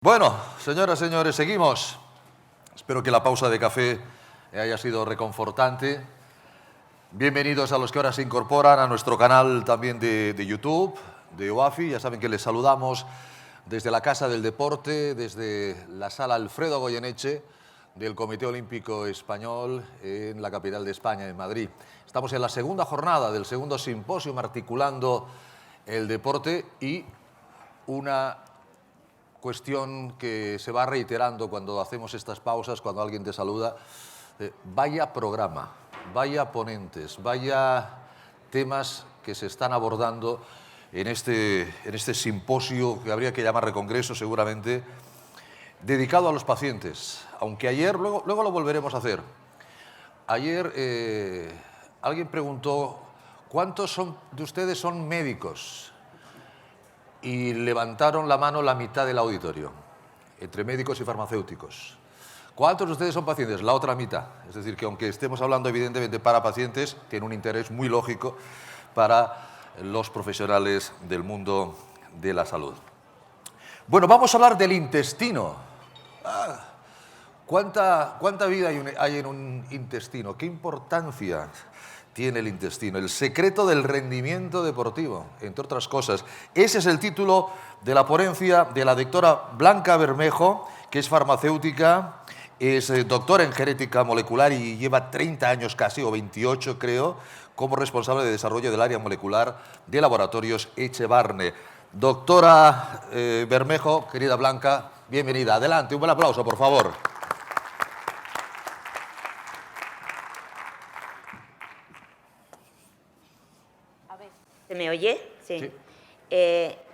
Bueno, señoras, señores, seguimos. Espero que la pausa de café haya sido reconfortante. Bienvenidos a los que ahora se incorporan a nuestro canal también de YouTube, de OAFI. Ya saben que les saludamos desde la Casa del Deporte, desde la Sala Alfredo Goyeneche del Comité Olímpico Español en la capital de España, en Madrid. Estamos en la segunda jornada del segundo simposio articulando el deporte y una cuestión que se va reiterando cuando hacemos estas pausas, cuando alguien te saluda. Vaya programa, vaya ponentes, vaya temas que se están abordando en este simposio, que habría que llamarle congreso seguramente, dedicado a los pacientes. Aunque ayer, luego lo volveremos a hacer. Ayer alguien preguntó, ¿cuántos de ustedes son médicos? Y levantaron la mano la mitad del auditorio, entre médicos y farmacéuticos. ¿Cuántos de ustedes son pacientes? La otra mitad. Es decir, que aunque estemos hablando evidentemente para pacientes, tiene un interés muy lógico para los profesionales del mundo de la salud. Bueno, vamos a hablar del intestino. ¿Cuánta vida hay en un intestino? ¿Qué importancia tiene el intestino? El secreto del rendimiento deportivo, entre otras cosas. Ese es el título de la ponencia de la doctora Blanca Bermejo, que es farmacéutica, es doctora en genética molecular y lleva 30 años casi, o 28 creo, como responsable de desarrollo del área molecular de Laboratorios Echevarne. Doctora Bermejo, querida Blanca, bienvenida. Adelante, un buen aplauso, por favor. ¿Se me oye? Sí.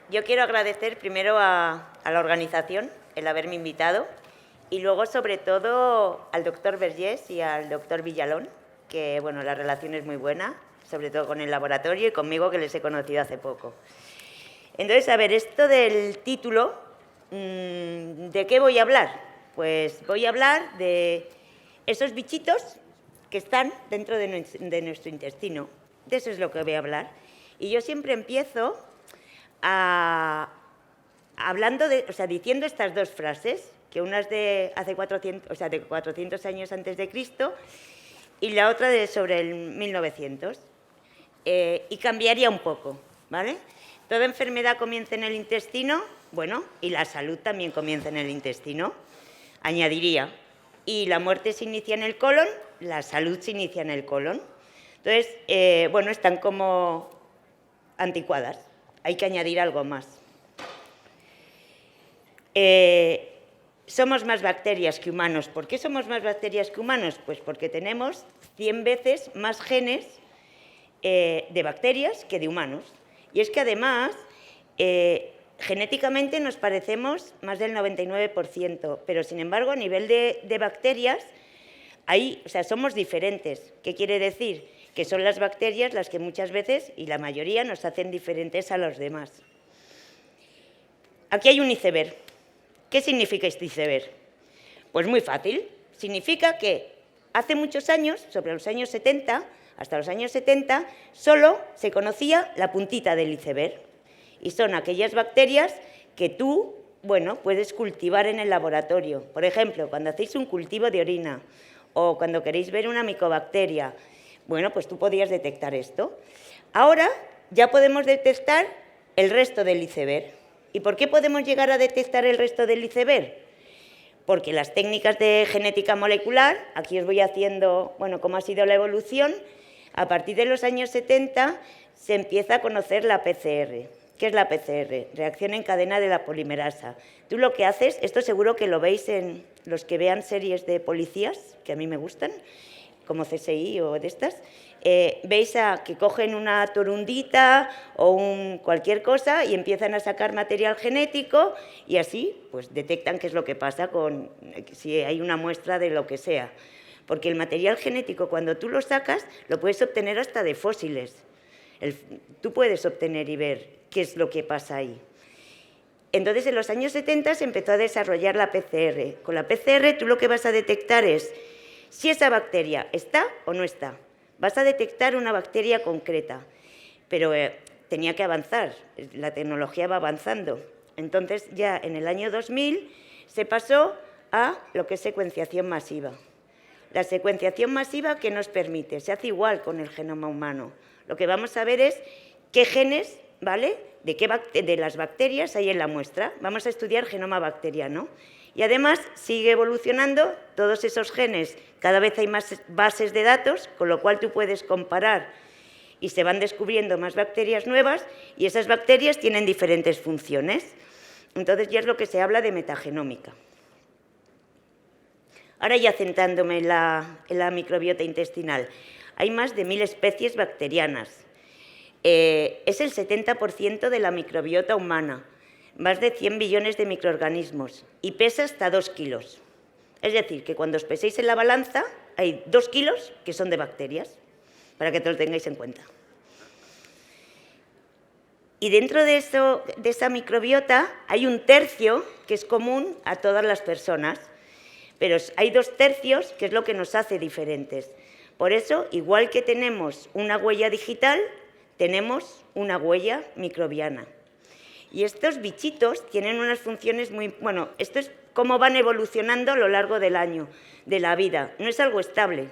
Yo quiero agradecer primero a la organización el haberme invitado y luego, sobre todo, al doctor Vergés y al doctor Villalón, que bueno, la relación es muy buena, sobre todo con el laboratorio y conmigo, que les he conocido hace poco. Entonces, a ver, esto del título, ¿de qué voy a hablar? Pues voy a hablar de esos bichitos que están dentro de nuestro intestino. De eso es lo que voy a hablar. Y yo siempre empiezo diciendo estas dos frases, que una es de hace 400 años antes de Cristo y la otra de sobre el 1900. Y cambiaría un poco, ¿vale? Toda enfermedad comienza en el intestino, bueno, y la salud también comienza en el intestino, añadiría. Y la muerte se inicia en el colon, la salud se inicia en el colon. Entonces, bueno, están como anticuadas. Hay que añadir algo más. Somos más bacterias que humanos. ¿Por qué somos más bacterias que humanos? Pues porque tenemos 100 veces más genes de bacterias que de humanos. Y es que además, genéticamente nos parecemos más del 99%, pero sin embargo, a nivel de bacterias, somos diferentes. ¿Qué quiere decir? Que son las bacterias las que muchas veces, y la mayoría, nos hacen diferentes a los demás. Aquí hay un iceberg. ¿Qué significa este iceberg? Pues muy fácil. Significa que hace muchos años, sobre los años 70, hasta los años 70, solo se conocía la puntita del iceberg. Y son aquellas bacterias que tú, bueno, puedes cultivar en el laboratorio. Por ejemplo, cuando hacéis un cultivo de orina o cuando queréis ver una micobacteria, bueno, pues tú podías detectar esto. Ahora ya podemos detectar el resto del iceberg. ¿Y por qué podemos llegar a detectar el resto del iceberg? Porque las técnicas de genética molecular, aquí os voy haciendo, bueno, cómo ha sido la evolución, a partir de los años 70 se empieza a conocer la PCR. ¿Qué es la PCR? Reacción en cadena de la polimerasa. Tú lo que haces, esto seguro que lo veis en los que vean series de policías, que a mí me gustan, como CSI o de estas, veis que cogen una torundita o cualquier cosa y empiezan a sacar material genético y así pues detectan qué es lo que pasa si hay una muestra de lo que sea. Porque el material genético, cuando tú lo sacas, lo puedes obtener hasta de fósiles. Tú puedes obtener y ver qué es lo que pasa ahí. Entonces, en los años 70 se empezó a desarrollar la PCR. Con la PCR tú lo que vas a detectar es si esa bacteria está o no está. Vas a detectar una bacteria concreta, pero tenía que avanzar, la tecnología va avanzando. Entonces, ya en el año 2000 se pasó a lo que es secuenciación masiva. La secuenciación masiva, ¿qué nos permite? Se hace igual con el genoma humano. Lo que vamos a ver es qué genes, ¿vale?, de las bacterias hay en la muestra. Vamos a estudiar genoma bacteriano. Y además sigue evolucionando todos esos genes. Cada vez hay más bases de datos, con lo cual tú puedes comparar y se van descubriendo más bacterias nuevas y esas bacterias tienen diferentes funciones. Entonces ya es lo que se habla de metagenómica. Ahora ya centrándome en la microbiota intestinal. Hay más de 1000 especies bacterianas. Es el 70% de la microbiota humana, más de 100 billones de microorganismos y pesa hasta 2 kilos. Es decir, que cuando os peséis en la balanza hay 2 kilos que son de bacterias, para que te lo tengáis en cuenta. Y dentro de esa microbiota hay un tercio que es común a todas las personas, pero hay 2 tercios que es lo que nos hace diferentes. Por eso, igual que tenemos una huella digital, tenemos una huella microbiana. Y estos bichitos tienen unas funciones muy... Bueno, esto es cómo van evolucionando a lo largo del año, de la vida. No es algo estable.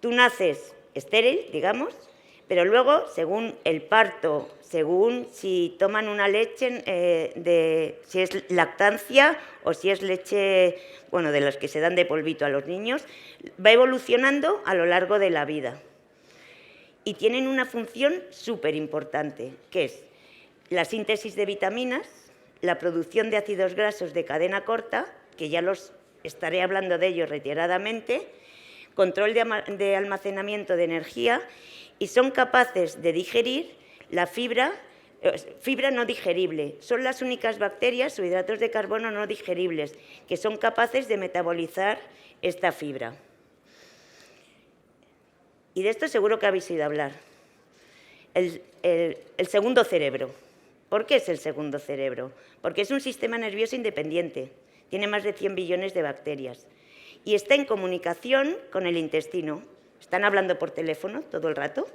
Tú naces estéril, digamos, pero luego, según el parto, según si toman una leche, si es lactancia o si es leche, bueno, de las que se dan de polvito a los niños, va evolucionando a lo largo de la vida. Y tienen una función súper importante, que es la síntesis de vitaminas, la producción de ácidos grasos de cadena corta, que ya los estaré hablando de ellos reiteradamente, control de almacenamiento de energía, y son capaces de digerir la fibra no digerible. Son las únicas bacterias o hidratos de carbono no digeribles que son capaces de metabolizar esta fibra. Y de esto seguro que habéis oído hablar. El segundo cerebro. ¿Por qué es el segundo cerebro? Porque es un sistema nervioso independiente. Tiene más de 100 billones de bacterias. Y está en comunicación con el intestino. Están hablando por teléfono todo el rato.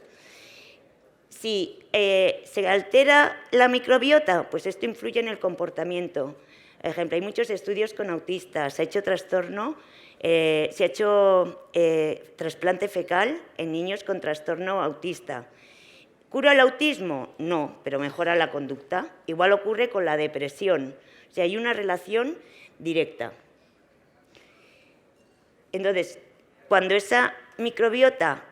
Si se altera la microbiota, pues esto influye en el comportamiento. Por ejemplo, hay muchos estudios con autistas. Se ha hecho trasplante fecal en niños con trastorno autista. ¿Cura el autismo? No, pero mejora la conducta. Igual ocurre con la depresión. O sea, hay una relación directa. Entonces, cuando esa microbiota,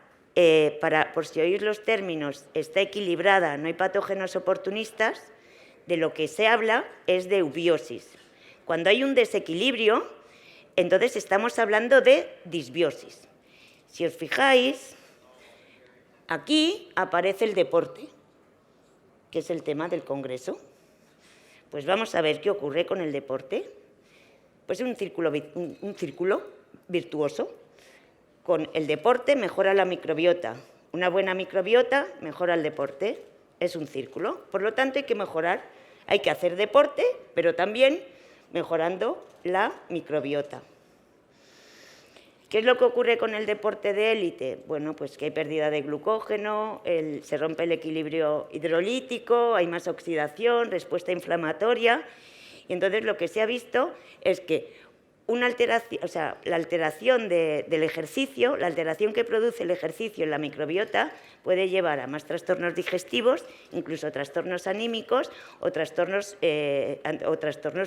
por si oís los términos, está equilibrada, no hay patógenos oportunistas, de lo que se habla es de eubiosis. Cuando hay un desequilibrio, entonces estamos hablando de disbiosis. Si os fijáis, aquí aparece el deporte, que es el tema del Congreso. Pues vamos a ver qué ocurre con el deporte. Pues un círculo virtuoso. Con el deporte mejora la microbiota. Una buena microbiota mejora el deporte. Es un círculo. Por lo tanto, hay que mejorar. Hay que hacer deporte, pero también mejorando la microbiota. ¿Qué es lo que ocurre con el deporte de élite? Bueno, pues que hay pérdida de glucógeno, se rompe el equilibrio hidrolítico, hay más oxidación, respuesta inflamatoria. Y entonces lo que se ha visto es que la alteración del ejercicio, la alteración que produce el ejercicio en la microbiota puede llevar a más trastornos digestivos, incluso trastornos anímicos o trastornos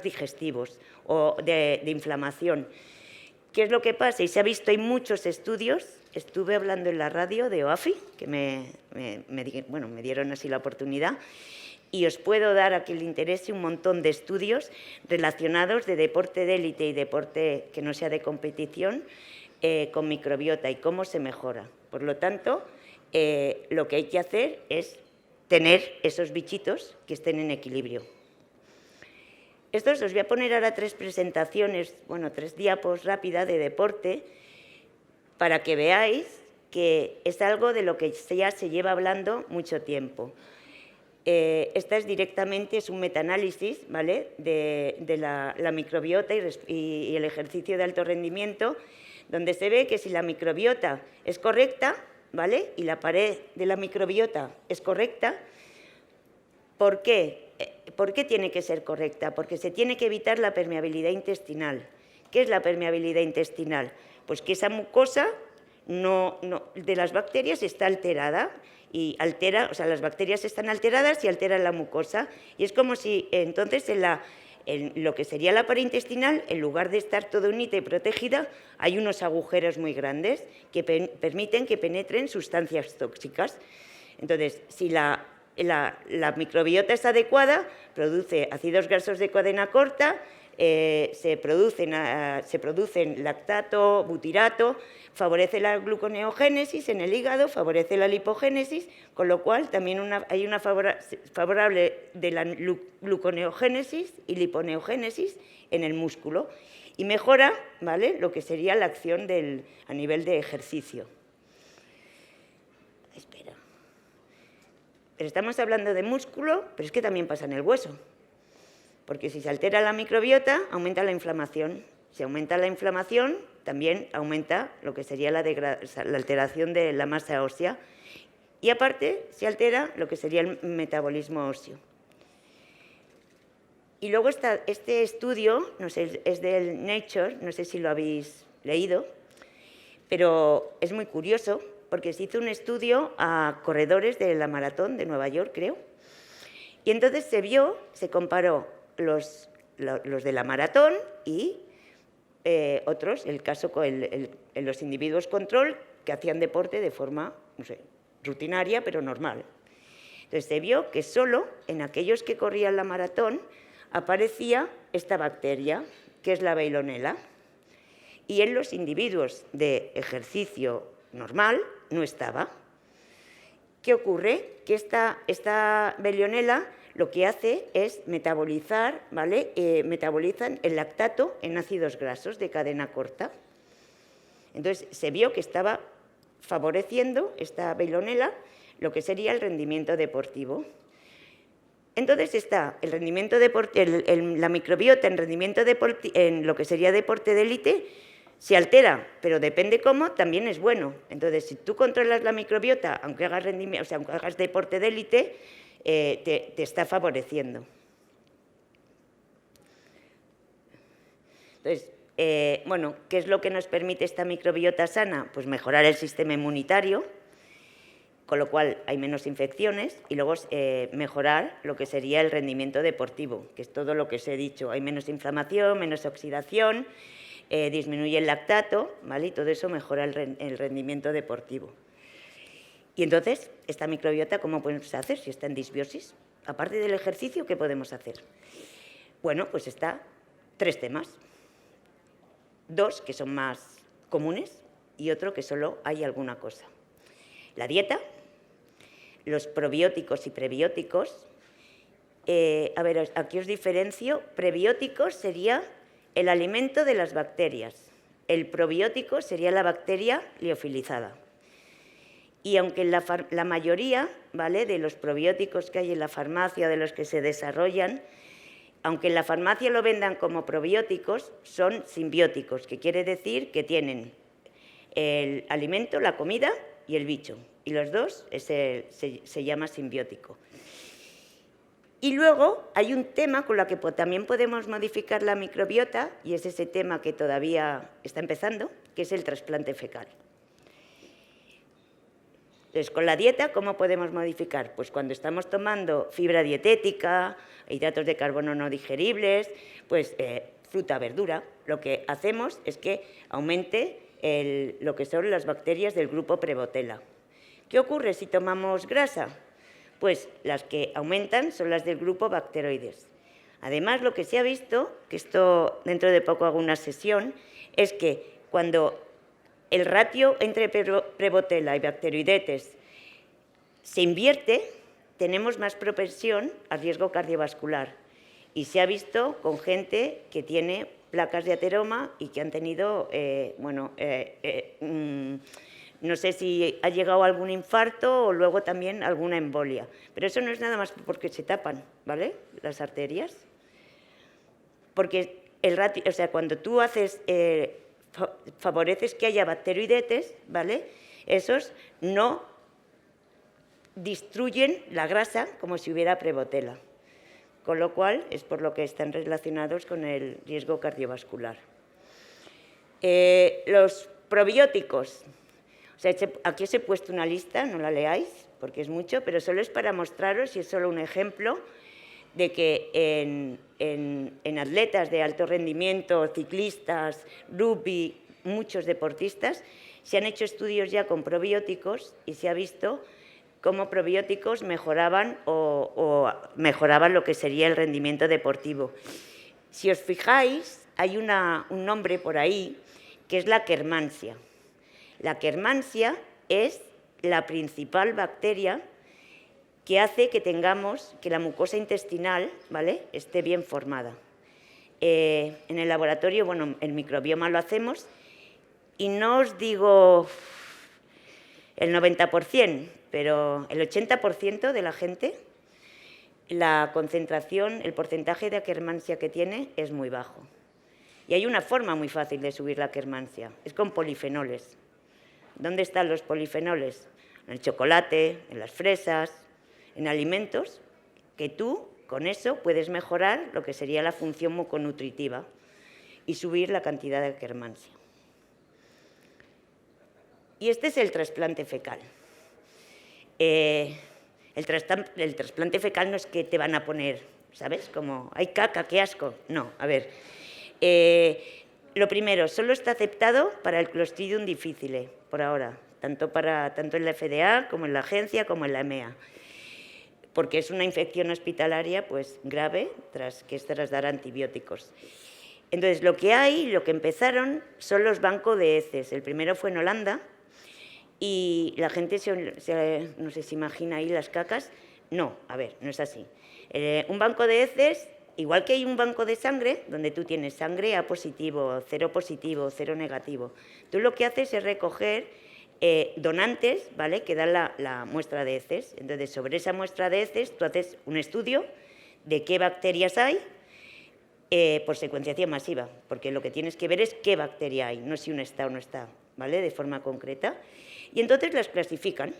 digestivos o de inflamación. ¿Qué es lo que pasa? Y se ha visto, hay muchos estudios, estuve hablando en la radio de OAFI, que me dieron así la oportunidad, y os puedo dar a quien le interese un montón de estudios relacionados de deporte de élite y deporte que no sea de competición con microbiota y cómo se mejora. Por lo tanto, lo que hay que hacer es tener esos bichitos que estén en equilibrio. Estos os voy a poner ahora 3 presentaciones, 3 diapos rápidas de deporte, para que veáis que es algo de lo que ya se lleva hablando mucho tiempo. Esta es un metaanálisis, ¿vale?, de la microbiota y el ejercicio de alto rendimiento, donde se ve que si la microbiota es correcta, ¿vale?, y la pared de la microbiota es correcta, ¿por qué? ¿por qué tiene que ser correcta? Porque se tiene que evitar la permeabilidad intestinal. ¿Qué es la permeabilidad intestinal? Pues que esa mucosa de las bacterias está alterada y o sea, las bacterias están alteradas y alteran la mucosa. Y es como si entonces en lo que sería la pared intestinal, en lugar de estar toda unida y protegida, hay unos agujeros muy grandes que permiten que penetren sustancias tóxicas. Entonces, si la microbiota es adecuada, produce ácidos grasos de cadena corta, se producen lactato, butirato, favorece la gluconeogénesis en el hígado, favorece la lipogénesis, con lo cual también hay una favorable de la gluconeogénesis y liponeogénesis en el músculo y mejora, ¿vale?, lo que sería la acción a nivel de ejercicio. Espera. Pero estamos hablando de músculo, pero es que también pasa en el hueso. Porque si se altera la microbiota, aumenta la inflamación. Si aumenta la inflamación, también aumenta lo que sería la alteración de la masa ósea. Y aparte, se altera lo que sería el metabolismo óseo. Y luego está este estudio, no sé, es del Nature, no sé si lo habéis leído, pero es muy curioso porque se hizo un estudio a corredores de la maratón de Nueva York, creo, y entonces se comparó los de la maratón y otros, el caso en los individuos control que hacían deporte de forma, no sé, rutinaria, pero normal. Entonces se vio que solo en aquellos que corrían la maratón aparecía esta bacteria, que es la Veillonella, y en los individuos de ejercicio normal no estaba. ¿Qué ocurre? Que esta Veillonella lo que hace es metabolizar, ¿vale? Metabolizan el lactato en ácidos grasos de cadena corta. Entonces, se vio que estaba favoreciendo esta Veillonella lo que sería el rendimiento deportivo. Entonces está el rendimiento la microbiota en lo que sería deporte de élite se altera, pero depende cómo, también es bueno. Entonces, si tú controlas la microbiota, aunque hagas aunque hagas deporte de élite, te está favoreciendo. Entonces, bueno, ¿qué es lo que nos permite esta microbiota sana? Pues mejorar el sistema inmunitario, con lo cual hay menos infecciones, y luego mejorar lo que sería el rendimiento deportivo, que es todo lo que os he dicho. Hay menos inflamación, menos oxidación, disminuye el lactato, ¿vale? Y todo eso mejora el rendimiento deportivo. Y entonces, esta microbiota, ¿cómo podemos hacer si está en disbiosis? Aparte del ejercicio, ¿qué podemos hacer? Bueno, pues está 3 temas. 2 que son más comunes y otro que solo hay alguna cosa. La dieta, los probióticos y prebióticos. A ver, aquí os diferencio. Prebióticos sería el alimento de las bacterias. El probiótico sería la bacteria liofilizada. Y aunque la mayoría, ¿vale?, de los probióticos que hay en la farmacia, de los que se desarrollan, aunque en la farmacia lo vendan como probióticos, son simbióticos, que quiere decir que tienen el alimento, la comida y el bicho. Y los dos se llama simbiótico. Y luego hay un tema con el que también podemos modificar la microbiota, y es ese tema que todavía está empezando, que es el trasplante fecal. Entonces, con la dieta, ¿cómo podemos modificar? Pues cuando estamos tomando fibra dietética, hidratos de carbono no digeribles, pues fruta, verdura, lo que hacemos es que aumente lo que son las bacterias del grupo Prevotella. ¿Qué ocurre si tomamos grasa? Pues las que aumentan son las del grupo Bacteroides. Además, lo que se ha visto, que esto dentro de poco hago una sesión, es que cuando el ratio entre Prevotella y Bacteroidetes se invierte, tenemos más propensión a riesgo cardiovascular. Y se ha visto con gente que tiene placas de ateroma y que han tenido, no sé si ha llegado algún infarto o luego también alguna embolia. Pero eso no es nada más porque se tapan, ¿vale?, las arterias. Porque el ratio, o sea, cuando tú haces, favoreces que haya bacteroidetes, ¿vale?, esos no destruyen la grasa como si hubiera Prevotella. con lo cual es por lo que están relacionados con el riesgo cardiovascular. Los probióticos. O sea, aquí os he puesto una lista, no la leáis porque es mucho, pero solo es para mostraros, y es solo un ejemplo, de que en atletas de alto rendimiento, ciclistas, rugby, muchos deportistas, se han hecho estudios ya con probióticos y se ha visto cómo probióticos mejoraban o mejoraban lo que sería el rendimiento deportivo. Si os fijáis, hay un nombre por ahí que es la Akkermansia. La Akkermansia es la principal bacteria que hace que que la mucosa intestinal, ¿vale?, esté bien formada. En el laboratorio, bueno, el microbioma lo hacemos y no os digo el 90%, pero el 80% de la gente, la concentración, el porcentaje de Akkermansia que tiene es muy bajo. Y hay una forma muy fácil de subir la Akkermansia, es con polifenoles. ¿Dónde están los polifenoles? En el chocolate, en las fresas, en alimentos, que tú con eso puedes mejorar lo que sería la función muconutritiva y subir la cantidad de Akkermansia. Y este es el trasplante fecal. El trasplante fecal no es que te van a poner, ¿sabes? Como, ¡ay, caca, qué asco! No, a ver. Lo primero, solo está aceptado para el Clostridium difficile, por ahora, tanto en la FDA como en la agencia como en la EMEA, porque es una infección hospitalaria pues grave tras dar antibióticos. Entonces, lo que empezaron son los bancos de heces. El primero fue en Holanda y la gente no sé si imagina ahí las cacas. No, a ver, no es así. Un banco de heces, igual que hay un banco de sangre, donde tú tienes sangre A positivo, cero negativo. Tú lo que haces es recoger donantes, ¿vale?, que dan la muestra de heces. Entonces, sobre esa muestra de heces, tú haces un estudio de qué bacterias hay por secuenciación masiva, porque lo que tienes que ver es qué bacteria hay, no si una está o no está, ¿vale?, de forma concreta. Y entonces las clasifican.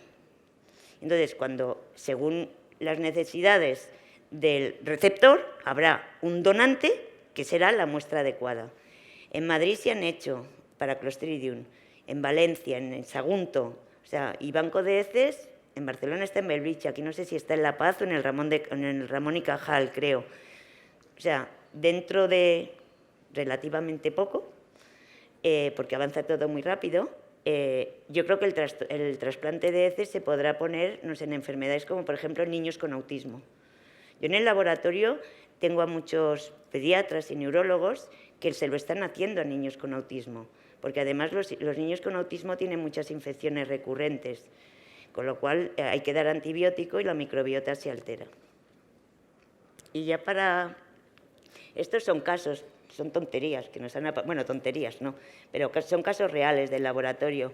Entonces, según las necesidades del receptor, habrá un donante que será la muestra adecuada. En Madrid se han hecho para Clostridium, en Valencia, en Sagunto, o sea, y banco de heces, en Barcelona está en Bellvitge, aquí no sé si está en La Paz o en el Ramón y Cajal, creo. O sea, dentro de relativamente poco, porque avanza todo muy rápido, yo creo que el trasplante de heces se podrá poner en enfermedades como, por ejemplo, niños con autismo. Yo en el laboratorio tengo a muchos pediatras y neurólogos que se lo están haciendo a niños con autismo, porque además los niños con autismo tienen muchas infecciones recurrentes, con lo cual hay que dar antibiótico y la microbiota se altera. Y ya estos son casos, son tonterías, que nos han... Bueno, tonterías no, pero son casos reales del laboratorio.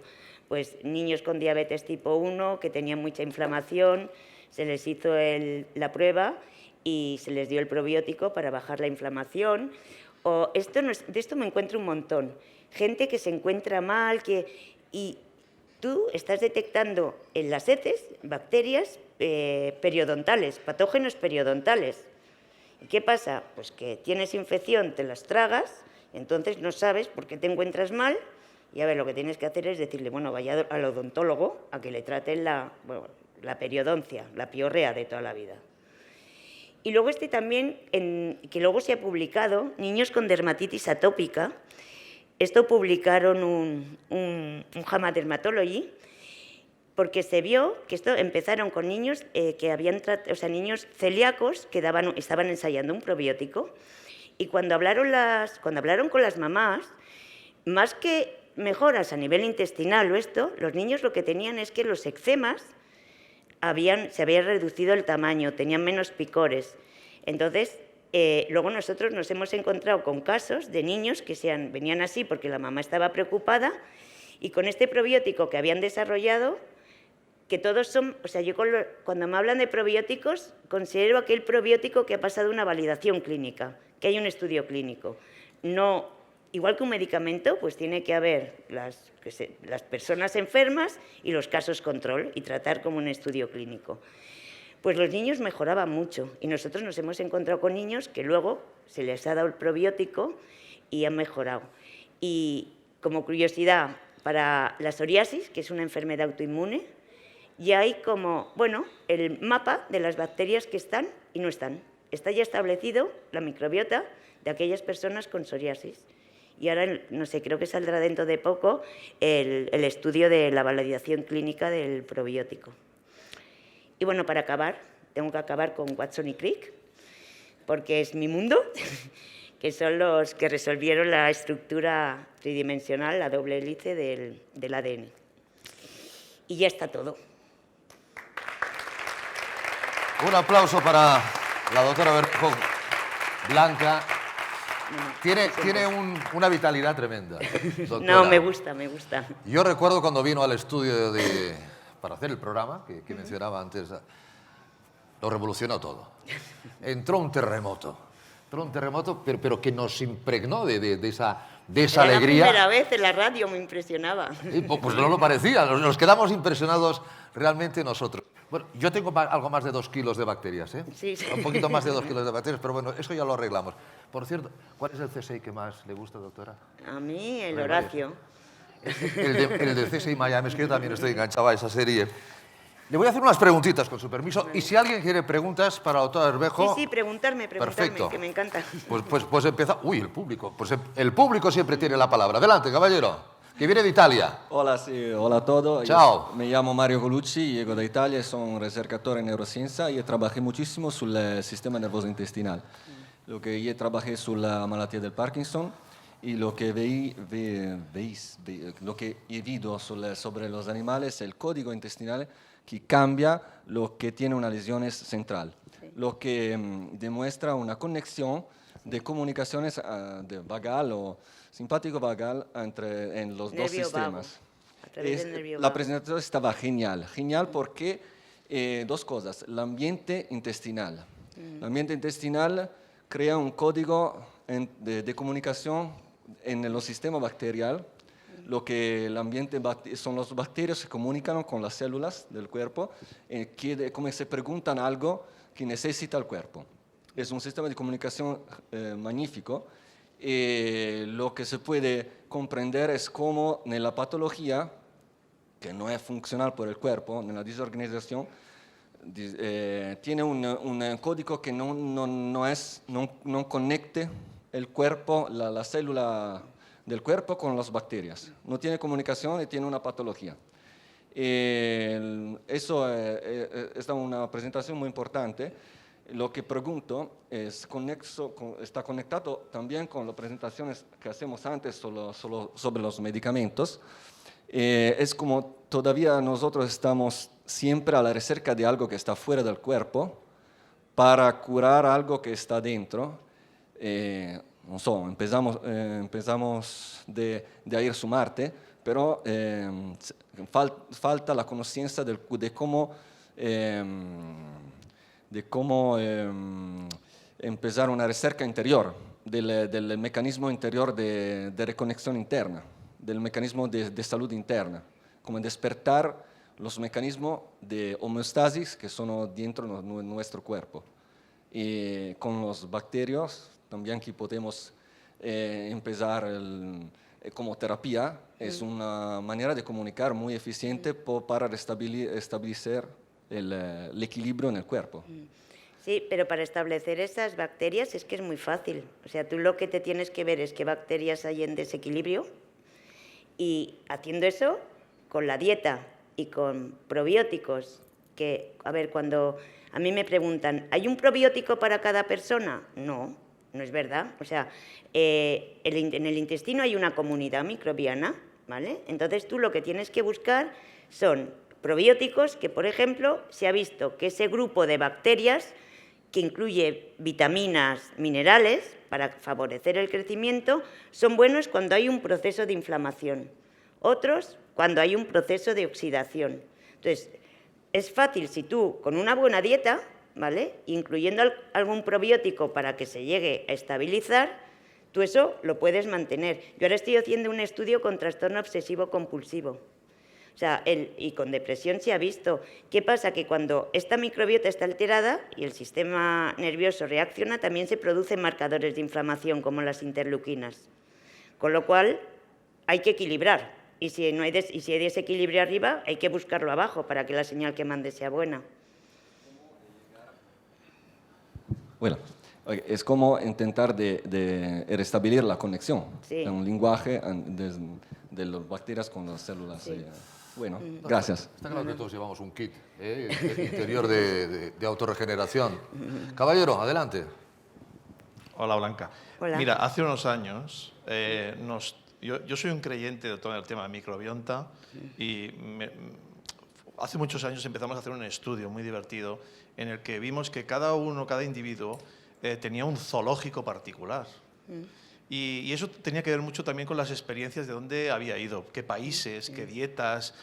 Pues niños con diabetes tipo 1 que tenían mucha inflamación, se les hizo la prueba y se les dio el probiótico para bajar la inflamación. De esto me encuentro un montón. Gente que se encuentra mal, y tú estás detectando en las heces bacterias periodontales, patógenos periodontales. ¿Y qué pasa? Pues que tienes infección, te las tragas, entonces no sabes por qué te encuentras mal, y a ver, lo que tienes que hacer es decirle, bueno, vaya al odontólogo a que le traten la periodoncia, la piorrea de toda la vida. Y luego también, que luego se ha publicado, niños con dermatitis atópica. Esto publicaron un JAMA Dermatology, porque se vio que empezaron con niños niños celíacos que estaban ensayando un probiótico, y cuando hablaron con las mamás, más que mejoras a nivel intestinal los niños lo que tenían es que los eczemas se había reducido el tamaño, tenían menos picores. Entonces, luego nosotros nos hemos encontrado con casos de niños que venían así porque la mamá estaba preocupada, y con este probiótico que habían desarrollado, que todos son... O sea, yo cuando me hablan de probióticos, considero aquel probiótico que ha pasado una validación clínica, que hay un estudio clínico. No, igual que un medicamento, pues tiene que haber las personas enfermas y los casos control, y tratar como un estudio clínico. pues los niños mejoraban mucho. Y nosotros nos hemos encontrado con niños que luego se les ha dado el probiótico y han mejorado. Y como curiosidad, para la psoriasis, que es una enfermedad autoinmune, ya hay como, bueno, el mapa de las bacterias que están y no están. Está ya establecido la microbiota de aquellas personas con psoriasis. Y ahora, no sé, creo que saldrá dentro de poco el estudio de la validación clínica del probiótico. Y bueno, para acabar, tengo que acabar con Watson y Crick, porque es mi mundo, que son los que resolvieron la estructura tridimensional, la doble hélice del ADN. Y ya está todo. Un aplauso para la doctora Bermejo. Blanca. Tiene una vitalidad tremenda, doctora. No, me gusta. Yo recuerdo cuando vino al estudio para hacer el programa, que mencionaba antes, lo revolucionó todo. Entró un terremoto, pero que nos impregnó de esa alegría. La primera vez en la radio me impresionaba. Pues no lo parecía, nos quedamos impresionados realmente nosotros. Bueno, yo tengo algo más de 2 kilos de bacterias, ¿eh? Sí. Un poquito más de 2 kilos de bacterias, pero bueno, eso ya lo arreglamos. Por cierto, ¿cuál es el CSI que más le gusta, doctora? A mí, el Horacio. El de CSI Miami, es que yo también estoy enganchado a esa serie. Le voy a hacer unas preguntitas, con su permiso, vale. Y si alguien quiere preguntas para la doctora Bermejo... Sí, preguntarme, perfecto. Que me encanta. Pues empieza... Uy, el público. Pues el público siempre tiene la palabra. Adelante, caballero, que viene de Italia. Hola, sí, hola a todos. Ciao. Me llamo Mario Colucci, llego da Italia, sono un ricercatore in neuroscienza e trabajé muchísimo sul sistema nervoso intestinal. Lo que yo trabajé sulla malattia del Parkinson y lo que lo que he visto sobre los animales es el código intestinal que cambia lo que tiene una lesión central, sí. Lo que demuestra una conexión de comunicaciones de vagal o simpático vagal en los dos sistemas. La presentación estaba genial porque dos cosas, el ambiente intestinal. El ambiente intestinal crea un código de comunicación en el sistema bacterial. Lo que el ambiente son los bacterias que se comunican con las células del cuerpo, como se preguntan algo que necesita el cuerpo. Es un sistema de comunicación magnífico. Lo que se puede comprender es cómo en la patología, que no es funcional por el cuerpo, en la desorganización, tiene un código que no conecte el cuerpo, la célula del cuerpo con las bacterias. No tiene comunicación y tiene una patología. Eso es una presentación muy importante. Lo que pregunto está conectado también con las presentaciones que hacemos antes solo sobre los medicamentos. Es como todavía nosotros estamos siempre a la recerca de algo que está fuera del cuerpo para curar algo que está dentro. No sé, empezamos de ir su Marte, pero falta la conciencia de cómo empezar una recerca interior, del mecanismo interior de reconexión interna, del mecanismo de salud interna, como despertar los mecanismos de homeostasis que son dentro de nuestro cuerpo. Y con los bacterios también que podemos empezar como terapia, es una manera de comunicar muy eficiente para establecer el equilibrio en el cuerpo. Sí, pero para establecer esas bacterias es que es muy fácil. O sea, tú lo que te tienes que ver es qué bacterias hay en desequilibrio y haciendo eso con la dieta y con probióticos, que, a ver, cuando a mí me preguntan, ¿hay un probiótico para cada persona? No es verdad. O sea, en el intestino hay una comunidad microbiana, ¿vale? Entonces tú lo que tienes que buscar son probióticos que, por ejemplo, se ha visto que ese grupo de bacterias que incluye vitaminas, minerales, para favorecer el crecimiento, son buenos cuando hay un proceso de inflamación. Otros, cuando hay un proceso de oxidación. Entonces, es fácil si tú, con una buena dieta, ¿vale?, incluyendo algún probiótico para que se llegue a estabilizar, tú eso lo puedes mantener. Yo ahora estoy haciendo un estudio con trastorno obsesivo compulsivo. O sea, y con depresión se ha visto. ¿Qué pasa? Que cuando esta microbiota está alterada y el sistema nervioso reacciona, también se producen marcadores de inflamación, como las interleuquinas. Con lo cual, hay que equilibrar. Y si hay desequilibrio arriba, hay que buscarlo abajo para que la señal que mande sea buena. Bueno, es como intentar de restablecer la conexión. Sí. En un lenguaje de las bacterias con las células. Sí. Bueno, gracias. Está claro que todos llevamos un kit interior de autorregeneración. Caballero, adelante. Hola, Blanca. Hola. Mira, hace unos años, yo soy un creyente de todo el tema de microbiota y hace muchos años empezamos a hacer un estudio muy divertido en el que vimos que cada individuo tenía un zoológico particular. Y eso tenía que ver mucho también con las experiencias de dónde había ido, qué países, qué dietas,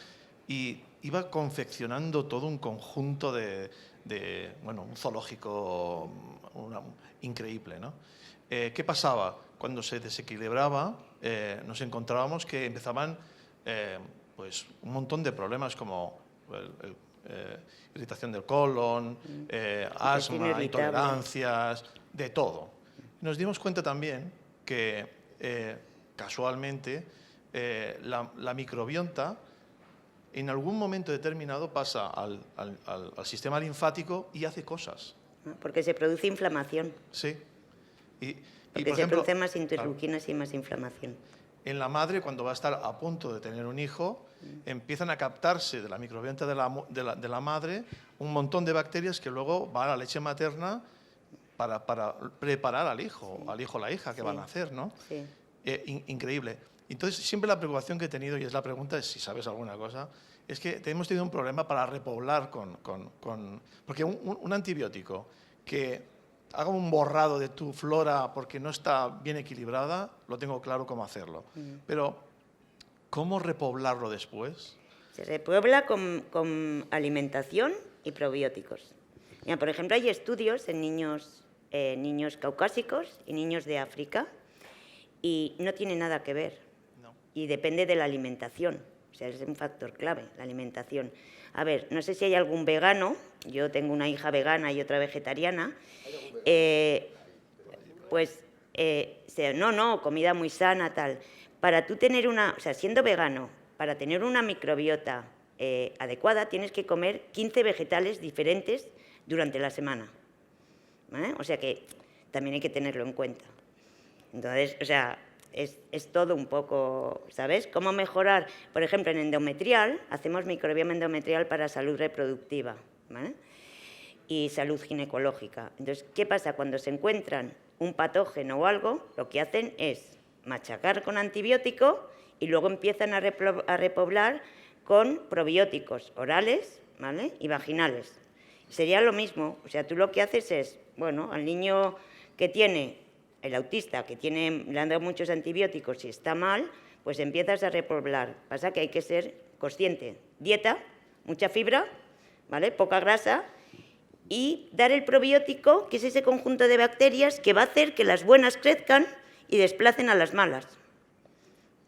y iba confeccionando todo un conjunto bueno, un zoológico increíble, ¿no? ¿Qué pasaba? Cuando se desequilibraba, nos encontrábamos que empezaban pues, un montón de problemas como irritación del colon, asma, intolerancias, de todo. Nos dimos cuenta también que casualmente la microbiota en algún momento determinado pasa al sistema linfático y hace cosas. Porque se produce inflamación. Sí. Porque por se ejemplo, producen más interleuquinas y más inflamación. En la madre, cuando va a estar a punto de tener un hijo, empiezan a captarse de la microbiota de la madre un montón de bacterias que luego van a la leche materna para preparar al hijo o la hija que van a hacer, ¿no? Sí. Increíble. Entonces, siempre la preocupación que he tenido, y es la pregunta, es si sabes alguna cosa, es que hemos tenido un problema para repoblar porque un antibiótico que haga un borrado de tu flora porque no está bien equilibrada, lo tengo claro cómo hacerlo. Pero, ¿cómo repoblarlo después? Se repuebla con alimentación y probióticos. Mira, por ejemplo, hay estudios en niños caucásicos y niños de África y no tiene nada que ver. No. Y depende de la alimentación. O sea, es un factor clave, la alimentación. A ver, no sé si hay algún vegano, yo tengo una hija vegana y otra vegetariana, no, comida muy sana, tal. Para tú tener siendo vegano, para tener una microbiota adecuada, tienes que comer 15 vegetales diferentes durante la semana. ¿Vale? O sea que también hay que tenerlo en cuenta. Entonces, o sea, es todo un poco, ¿sabes? ¿Cómo mejorar? Por ejemplo, en endometrial, hacemos microbioma endometrial para salud reproductiva, ¿vale? Y salud ginecológica. Entonces, ¿qué pasa? Cuando se encuentran un patógeno o algo, lo que hacen es machacar con antibiótico y luego empiezan a repoblar con probióticos orales, ¿vale? Y vaginales. Sería lo mismo, o sea, tú lo que haces es, bueno, al niño que tiene, el autista, que le han dado muchos antibióticos y está mal, pues empiezas a repoblar. Pasa que hay que ser consciente. Dieta, mucha fibra, ¿vale? Poca grasa, y dar el probiótico, que es ese conjunto de bacterias que va a hacer que las buenas crezcan y desplacen a las malas.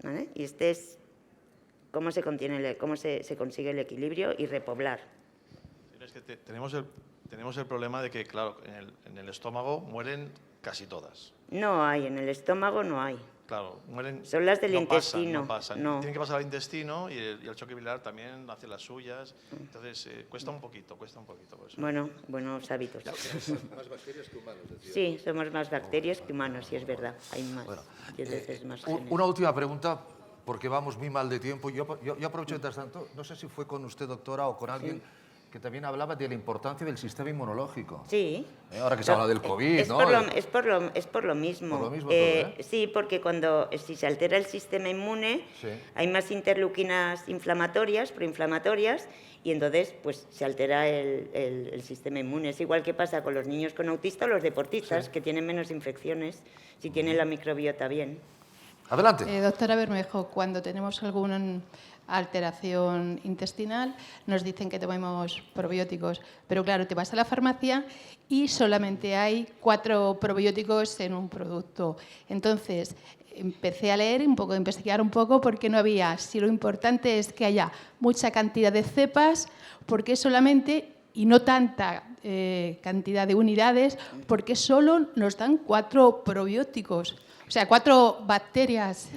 ¿Vale? Y este es cómo se consigue el equilibrio y repoblar. Es que tenemos el problema de que, claro, en el estómago mueren casi todas. No hay, en el estómago no hay. Claro, mueren. Son las del intestino. intestino. No pasan. No. Tienen que pasar al intestino y el choque biliar también hace las suyas. Entonces, cuesta un poquito. Por eso. Bueno, buenos hábitos. Más bacterias que humanos, decía. Sí, somos más bacterias que humanos, sí es verdad. Hay más. Bueno, 10 veces más genes. una última pregunta, porque vamos muy mal de tiempo. Yo aprovecho mientras tanto, no sé si fue con usted, doctora, o con alguien que también hablaba de la importancia del sistema inmunológico. Sí. Ahora que se habla del COVID, ¿no? Es por lo mismo. Por lo mismo todo, ¿eh? Sí, porque si se altera el sistema inmune, Sí. hay más interleuquinas inflamatorias, proinflamatorias, y entonces pues se altera el sistema inmune. Es igual que pasa con los niños con autismo o los deportistas, que tienen menos infecciones si tienen la microbiota bien. Adelante. Doctora Bermejo, cuando tenemos alguna alteración intestinal, nos dicen que tomemos probióticos, pero claro, te vas a la farmacia y solamente hay 4 probióticos en un producto. Entonces, empecé a leer un poco, a investigar un poco, porque no había. Si lo importante es que haya mucha cantidad de cepas, ¿por qué solamente y no tanta cantidad de unidades? Porque solo nos dan 4 probióticos, o sea, 4 bacterias,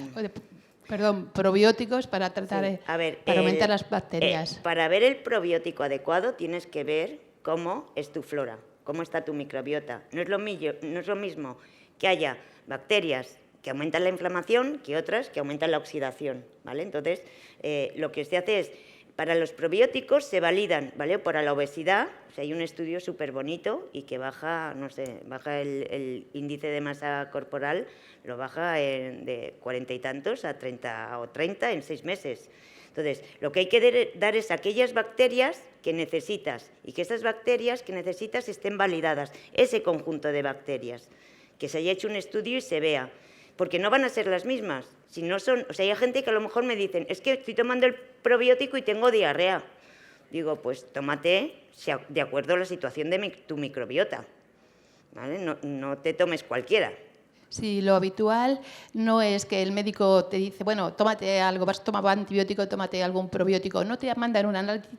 perdón, probióticos para tratar para aumentar las bacterias. Para ver el probiótico adecuado tienes que ver cómo es tu flora, cómo está tu microbiota. No es lo mismo que haya bacterias que aumentan la inflamación que otras que aumentan la oxidación, ¿vale? Entonces, lo que se hace es, para los probióticos se validan, ¿vale? Para la obesidad, o sea, hay un estudio súper bonito y que baja, no sé, baja el índice de masa corporal, lo baja de 40 y tantos a 30 o 30 en 6 meses. Entonces, lo que hay que dar es aquellas bacterias que necesitas y que esas bacterias que necesitas estén validadas, ese conjunto de bacterias, que se haya hecho un estudio y se vea, porque no van a ser las mismas. Si no son, o sea, hay gente que a lo mejor me dicen, es que estoy tomando el probiótico y tengo diarrea. Digo, pues tómate de acuerdo a la situación de tu microbiota, ¿vale? No te tomes cualquiera. Sí, lo habitual no es que el médico te dice, bueno, tómate algo, vas a tomar antibiótico, tómate algún probiótico. No te mandan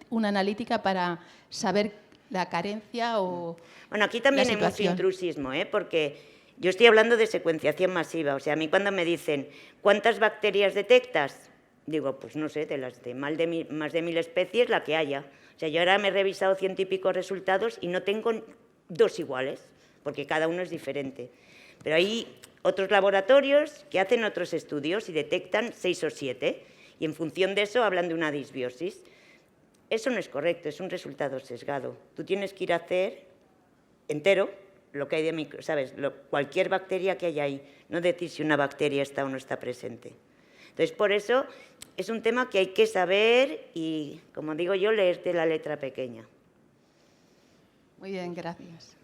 una analítica para saber la carencia o bueno, aquí también hay mucho intrusismo, porque yo estoy hablando de secuenciación masiva. O sea, a mí cuando me dicen, ¿cuántas bacterias detectas? Digo, pues no sé, de las de más de 1000 especies, la que haya. O sea, yo ahora me he revisado 100 y pico resultados y no tengo 2 iguales, porque cada uno es diferente. Pero hay otros laboratorios que hacen otros estudios y detectan 6 o 7, y en función de eso hablan de una disbiosis. Eso no es correcto, es un resultado sesgado. Tú tienes que ir a hacer entero lo que hay de micro, ¿sabes? Cualquier bacteria que haya ahí, no decir si una bacteria está o no está presente. Entonces, por eso es un tema que hay que saber y, como digo yo, leer de la letra pequeña. Muy bien, gracias.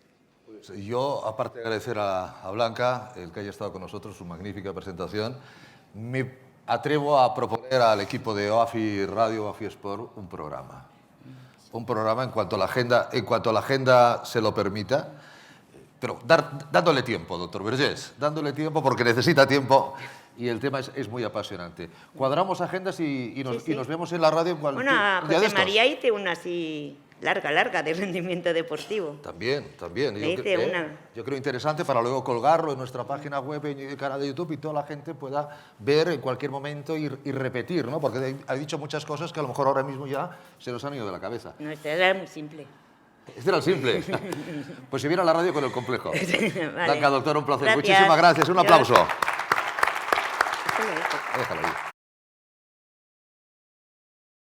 Pues yo, aparte de agradecer a Blanca el que haya estado con nosotros, su magnífica presentación, me atrevo a proponer al equipo de OAFI Radio, OAFI Sport, un programa. Un programa en cuanto a la agenda se lo permita, pero dándole tiempo, doctor Vergés, dándole tiempo porque necesita tiempo y el tema es muy apasionante. Cuadramos agendas y nos vemos en la radio en cualquier día de José estos. María hice una así larga de rendimiento deportivo. También. Una. Yo creo interesante para luego colgarlo en nuestra página web, en el canal de YouTube y toda la gente pueda ver en cualquier momento y repetir, ¿no? Porque ha dicho muchas cosas que a lo mejor ahora mismo ya se nos han ido de la cabeza. No, este era muy simple. Este era el simple. Pues si viene a la radio con el complejo. Vale. Blanca, doctor, un placer. Gracias. Muchísimas gracias. Un aplauso. Adiós. Déjalo ahí.